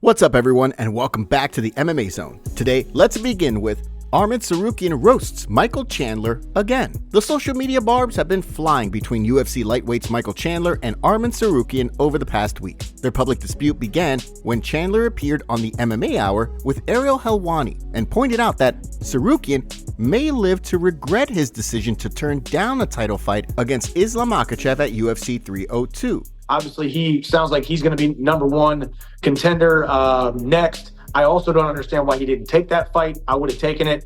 What's up, everyone, and welcome back to the MMA Zone. Today, let's begin with Arman Tsarukyan roasts Michael Chandler again. The social media barbs have been flying between UFC lightweights Michael Chandler and Arman Tsarukyan over the past week. Their public dispute began when Chandler appeared on the MMA Hour with Ariel Helwani and pointed out that Tsarukyan may live to regret his decision to turn down a title fight against Islam Makhachev at UFC 302. Obviously, he sounds like he's going to be number one contender next. I also don't understand why he didn't take that fight. I would have taken it.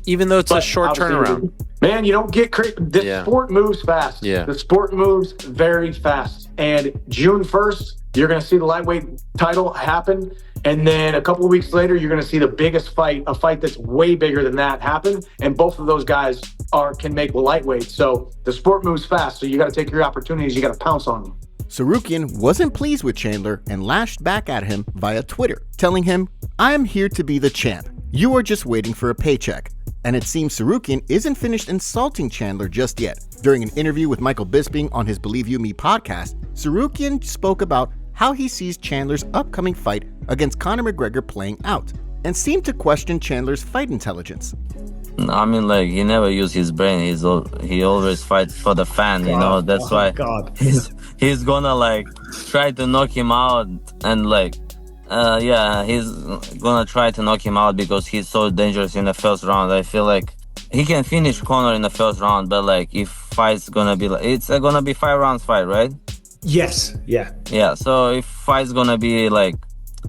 Even though it's a short turnaround. Man, you don't get crazy. The sport moves fast. Yeah. The sport moves very fast. And June 1st, you're going to see the lightweight title happen. And then a couple of weeks later, you're going to see the biggest fight, a fight that's way bigger than that, happen. And both of those guys can make lightweight. So the sport moves fast. So you got to take your opportunities. You got to pounce on them. Tsarukyan wasn't pleased with Chandler and lashed back at him via Twitter, telling him, "I am here to be the champ. You are just waiting for a paycheck." And it seems Tsarukyan isn't finished insulting Chandler just yet. During an interview with Michael Bisping on his Believe You Me podcast, Tsarukyan spoke about how he sees Chandler's upcoming fight against Conor McGregor playing out, and seemed to question Chandler's fight intelligence. I mean, like, he never used his brain. He always fights for the fan, you know. That's why he's gonna like try to knock him out, and like he's gonna try to knock him out because he's so dangerous in the first round. I feel like he can finish Conor in the first round, but like if fight's gonna be like, it's gonna be 5 rounds fight, right? Yes. Yeah, so if fight's gonna be like,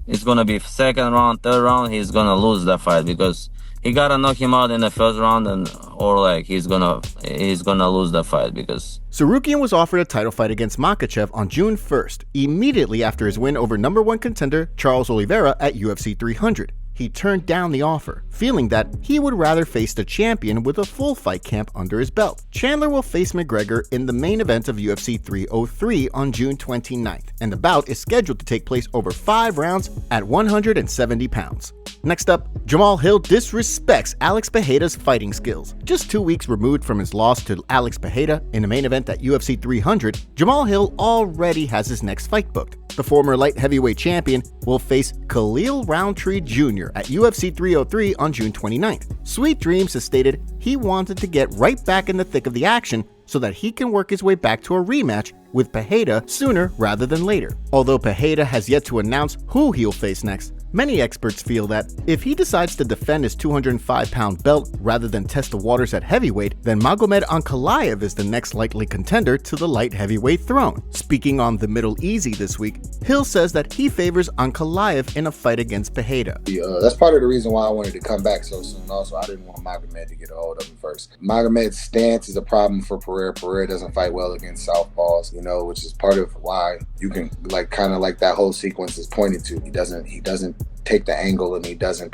it's gonna be second round, third round, he's gonna lose the fight because he gotta knock him out in the first round, or like he's gonna lose the fight because Tsarukyan was offered a title fight against Makhachev on June 1st, immediately after his win over number one contender Charles Oliveira at UFC 300. He turned down the offer, feeling that he would rather face the champion with a full fight camp under his belt. Chandler will face McGregor in the main event of UFC 303 on June 29th, and the bout is scheduled to take place over 5 rounds at 170 pounds. Next up, Jamahal Hill disrespects Alex Pereira's fighting skills. Just 2 weeks removed from his loss to Alex Pereira in the main event at UFC 300, Jamahal Hill already has his next fight booked. The former light heavyweight champion will face Khalil Roundtree Jr. at UFC 303 on June 29th. Sweet Dreams has stated he wanted to get right back in the thick of the action so that he can work his way back to a rematch with Pereira sooner rather than later. Although Pereira has yet to announce who he'll face next, many experts feel that if he decides to defend his 205-pound belt rather than test the waters at heavyweight, then Magomed Ankalaev is the next likely contender to the light heavyweight throne. Speaking on The Middle Easy this week, Hill says that he favors Ankalaev in a fight against Pereira. That's part of the reason why I wanted to come back so soon. Also, I didn't want Magomed to get a hold of him first. Magomed's stance is a problem for Pereira. Pereira doesn't fight well against southpaws, which is part of why you can kind of like that whole sequence is pointed to. He doesn't take the angle, and he doesn't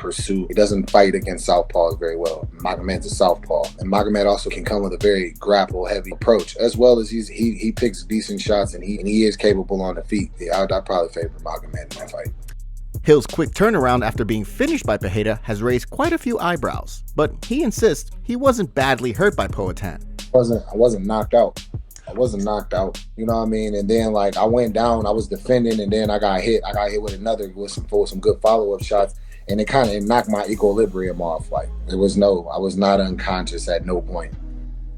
fight against southpaws very well. Magomed's a southpaw, and Magomed also can come with a very grapple heavy approach, as well as he picks decent shots, and he is capable on the feet. I'd probably favor Magomed in that fight. Hill's quick turnaround after being finished by Pereira has raised quite a few eyebrows, but he insists he wasn't badly hurt by Poatan. I wasn't knocked out. I wasn't knocked out, you know what I mean? And then I went down, I was defending, and then I got hit with another with some good follow-up shots, and it kind of knocked my equilibrium off. I was not unconscious at no point.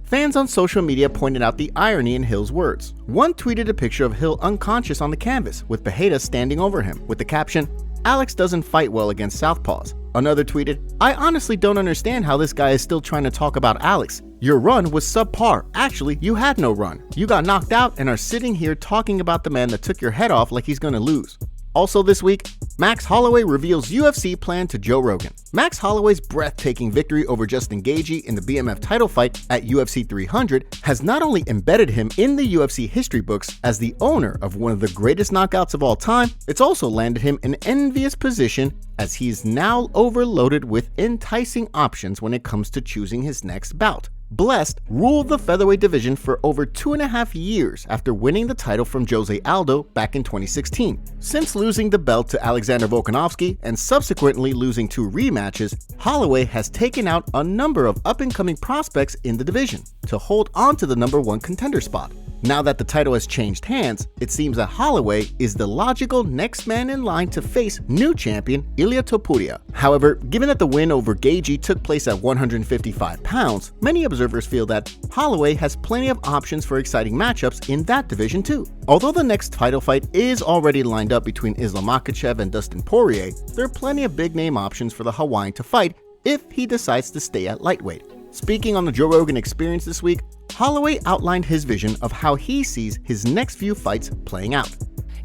Fans on social media pointed out the irony in Hill's words. One tweeted a picture of Hill unconscious on the canvas with Pereira standing over him with the caption, "Alex doesn't fight well against southpaws." Another tweeted, "I honestly don't understand how this guy is still trying to talk about Alex. Your run was subpar. Actually, you had no run. You got knocked out and are sitting here talking about the man that took your head off like he's gonna lose." Also this week, Max Holloway reveals UFC plan to Joe Rogan. Max Holloway's breathtaking victory over Justin Gaethje in the BMF title fight at UFC 300 has not only embedded him in the UFC history books as the owner of one of the greatest knockouts of all time, it's also landed him in an envious position as he's now overloaded with enticing options when it comes to choosing his next bout. Blessed ruled the featherweight division for over 2.5 years after winning the title from Jose Aldo back in 2016. Since losing the belt to Alexander Volkanovski and subsequently losing 2 rematches, Holloway has taken out a number of up-and-coming prospects in the division to hold on to the number 1 contender spot. Now that the title has changed hands, it seems that Holloway is the logical next man in line to face new champion Ilia Topuria. However, given that the win over Gaethje took place at 155 pounds, many observers feel that Holloway has plenty of options for exciting matchups in that division too. Although the next title fight is already lined up between Islam Makhachev and Dustin Poirier, there are plenty of big name options for the Hawaiian to fight if he decides to stay at lightweight. Speaking on the Joe Rogan Experience this week, Holloway outlined his vision of how he sees his next few fights playing out.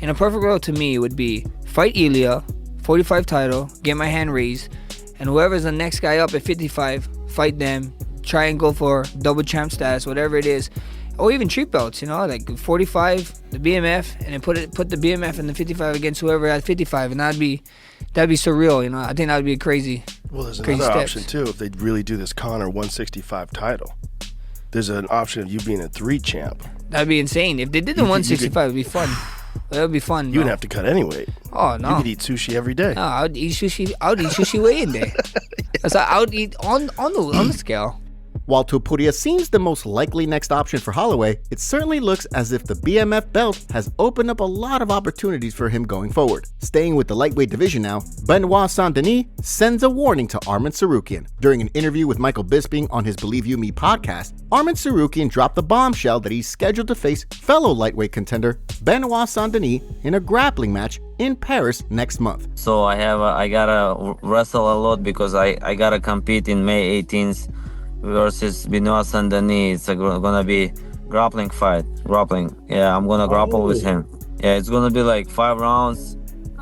In a perfect world to me would be fight Ilia, 45 title, get my hand raised, and whoever's the next guy up at 55, fight them, try and go for double champ status, whatever it is, or even treat belts, like 45, the BMF, and then put the BMF and the 55 against whoever at 55, and that'd be surreal, I think that would be crazy. Well, there's crazy another steps. option too if they really do this Conor 165 title. There's an option of you being a 3 champ. That'd be insane. If they did the 165, it'd be fun. It would be fun. You wouldn't have to cut any weight. Oh no. You could eat sushi every day. No, I would eat sushi weigh-in day. That's how I would eat on the scale. While Topuria seems the most likely next option for Holloway, it certainly looks as if the BMF belt has opened up a lot of opportunities for him going forward. Staying with the lightweight division now, Benoit Saint-Denis sends a warning to Arman Tsarukyan. During an interview with Michael Bisping on his Believe You Me podcast, Arman Tsarukyan dropped the bombshell that he's scheduled to face fellow lightweight contender Benoit Saint-Denis in a grappling match in Paris next month. So I gotta wrestle a lot because I gotta compete in May 18th versus Benoit Saint-Denis. It's gonna be grappling fight. Yeah, I'm gonna grapple with him. Yeah, it's gonna be like 5 rounds,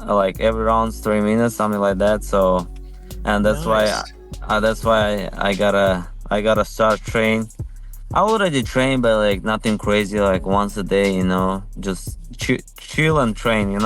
like every round's 3 minutes, something like that. So, and that's why I gotta start train. I already train, but like nothing crazy, like once a day, just chill and train,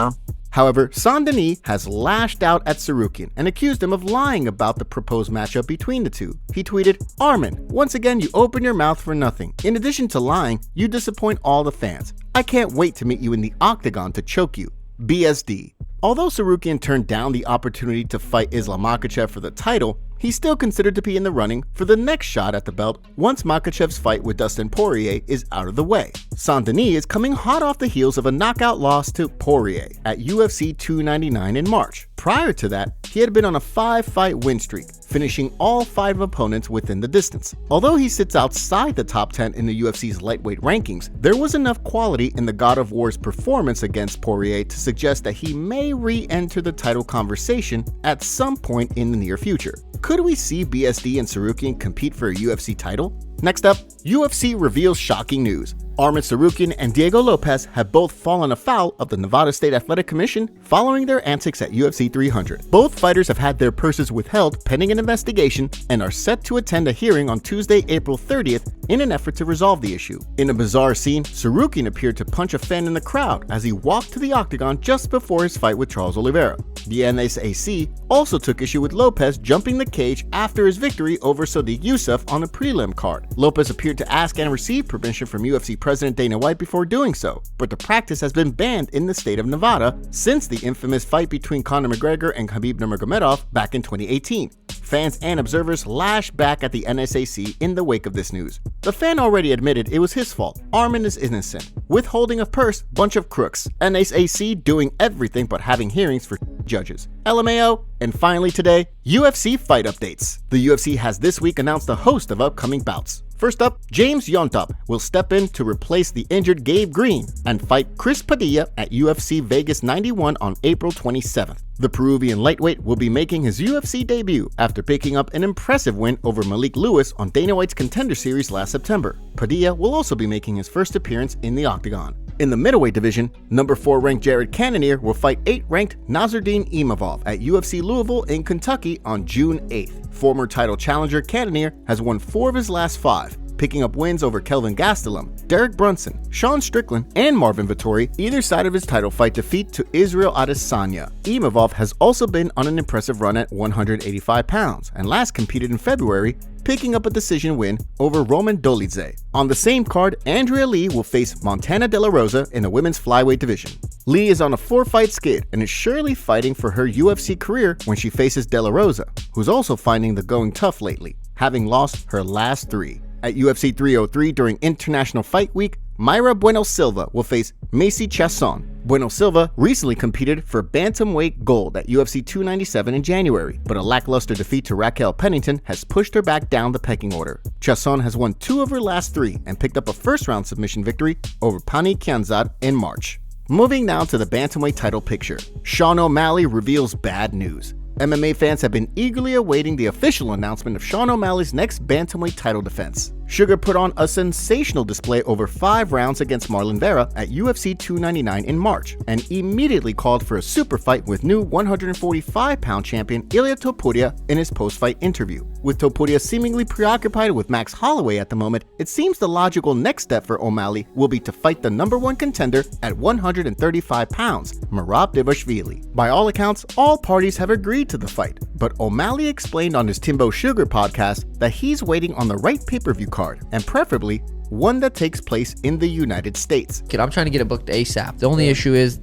However, Saint-Denis has lashed out at Tsarukyan and accused him of lying about the proposed matchup between the two. He tweeted, "Arman, once again you open your mouth for nothing. In addition to lying, you disappoint all the fans. I can't wait to meet you in the octagon to choke you. BSD." Although Tsarukyan turned down the opportunity to fight Islam Makhachev for the title, he's still considered to be in the running for the next shot at the belt once Makhachev's fight with Dustin Poirier is out of the way. Saint-Denis is coming hot off the heels of a knockout loss to Poirier at UFC 299 in March. Prior to that, he had been on a 5-fight win streak, finishing all 5 opponents within the distance. Although he sits outside the top 10 in the UFC's lightweight rankings, there was enough quality in the God of War's performance against Poirier to suggest that he may re-enter the title conversation at some point in the near future. Could we see BSD and Tsarukyan compete for a UFC title? Next up, UFC reveals shocking news. Arman Tsarukyan and Diego Lopez have both fallen afoul of the Nevada State Athletic Commission following their antics at UFC 300. Both fighters have had their purses withheld pending an investigation and are set to attend a hearing on Tuesday, April 30th in an effort to resolve the issue. In a bizarre scene, Tsarukyan appeared to punch a fan in the crowd as he walked to the octagon just before his fight with Charles Oliveira. The NSAC also took issue with Lopez jumping the cage after his victory over Sodiq Yusuff on a prelim card. Lopez appeared to ask and receive permission from UFC President Dana White before doing so, but the practice has been banned in the state of Nevada since the infamous fight between Conor McGregor and Khabib Nurmagomedov back in 2018. Fans and observers lashed back at the NSAC in the wake of this news. The fan already admitted it was his fault. Arman is innocent. Withholding of purse, bunch of crooks. NSAC doing everything but having hearings for judges. LMAO. And finally today, UFC Fight Updates. The UFC has this week announced a host of upcoming bouts. First up, James Yontop will step in to replace the injured Gabe Green and fight Chris Padilla at UFC Vegas 91 on April 27th. The Peruvian lightweight will be making his UFC debut after picking up an impressive win over Malik Lewis on Dana White's Contender Series last September. Padilla will also be making his first appearance in the octagon. In the middleweight division, number 4 ranked Jared Cannonier will fight 8 ranked Nasruddin Imavov at UFC Louisville in Kentucky on June 8th. Former title challenger Cannonier has won 4 of his last 5, picking up wins over Kelvin Gastelum, Derek Brunson, Sean Strickland, and Marvin Vettori, either side of his title fight defeat to Israel Adesanya. Imavov has also been on an impressive run at 185 pounds, and last competed in February, picking up a decision win over Roman Dolidze. On the same card, Andrea Lee will face Montana De La Rosa in the women's flyweight division. Lee is on a 4-fight skid and is surely fighting for her UFC career when she faces De La Rosa, who's also finding the going tough lately, having lost her last 3. At UFC 303 during International Fight Week, Mayra Bueno Silva will face Macy Chiasson. Bueno Silva recently competed for bantamweight gold at UFC 297 in January, but a lackluster defeat to Raquel Pennington has pushed her back down the pecking order. Chiasson has won 2 of her last 3 and picked up a first-round submission victory over Pani Kianzad in March. Moving now to the bantamweight title picture, Sean O'Malley reveals bad news. MMA fans have been eagerly awaiting the official announcement of Sean O'Malley's next bantamweight title defense. Sugar put on a sensational display over 5 rounds against Marlon Vera at UFC 299 in March, and immediately called for a super fight with new 145-pound champion Ilia Topuria in his post-fight interview. With Topuria seemingly preoccupied with Max Holloway at the moment, it seems the logical next step for O'Malley will be to fight the #1 contender at 135 pounds, Merab Dvalishvili. By all accounts, all parties have agreed to the fight, but O'Malley explained on his Timbo Sugar podcast that he's waiting on the right pay-per-view card, and preferably one that takes place in the United States. Kid, I'm trying to get it booked ASAP. The only issue is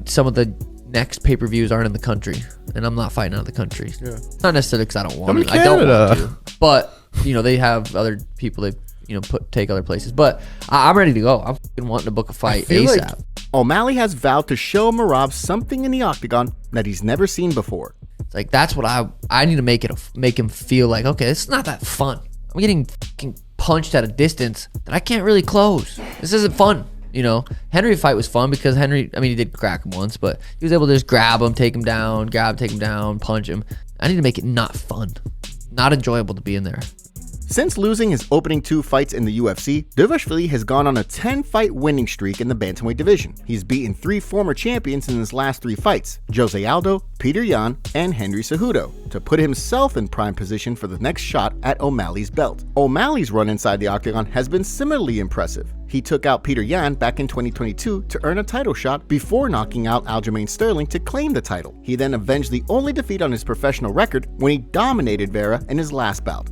some of the next pay-per-views aren't in the country, and I'm not fighting out of the country. Yeah. Not necessarily because I don't want to. I don't want to. But, they have other people that, take other places. But I'm ready to go. I'm fucking wanting to book a fight ASAP. O'Malley has vowed to show Merab something in the octagon that he's never seen before. It's like, that's what I need to make him feel like, okay, it's not that fun. I'm getting fucking punched at a distance that I can't really close. This isn't fun. Henry's fight was fun because Henry, he did crack him once, but he was able to just grab him, take him down, punch him. I need to make it not fun, not enjoyable to be in there. Since losing his opening 2 fights in the UFC, Dvalishvili has gone on a 10-fight winning streak in the bantamweight division. He's beaten 3 former champions in his last 3 fights, Jose Aldo, Peter Yan, and Henry Cejudo, to put himself in prime position for the next shot at O'Malley's belt. O'Malley's run inside the octagon has been similarly impressive. He took out Peter Yan back in 2022 to earn a title shot before knocking out Aljamain Sterling to claim the title. He then avenged the only defeat on his professional record when he dominated Vera in his last bout.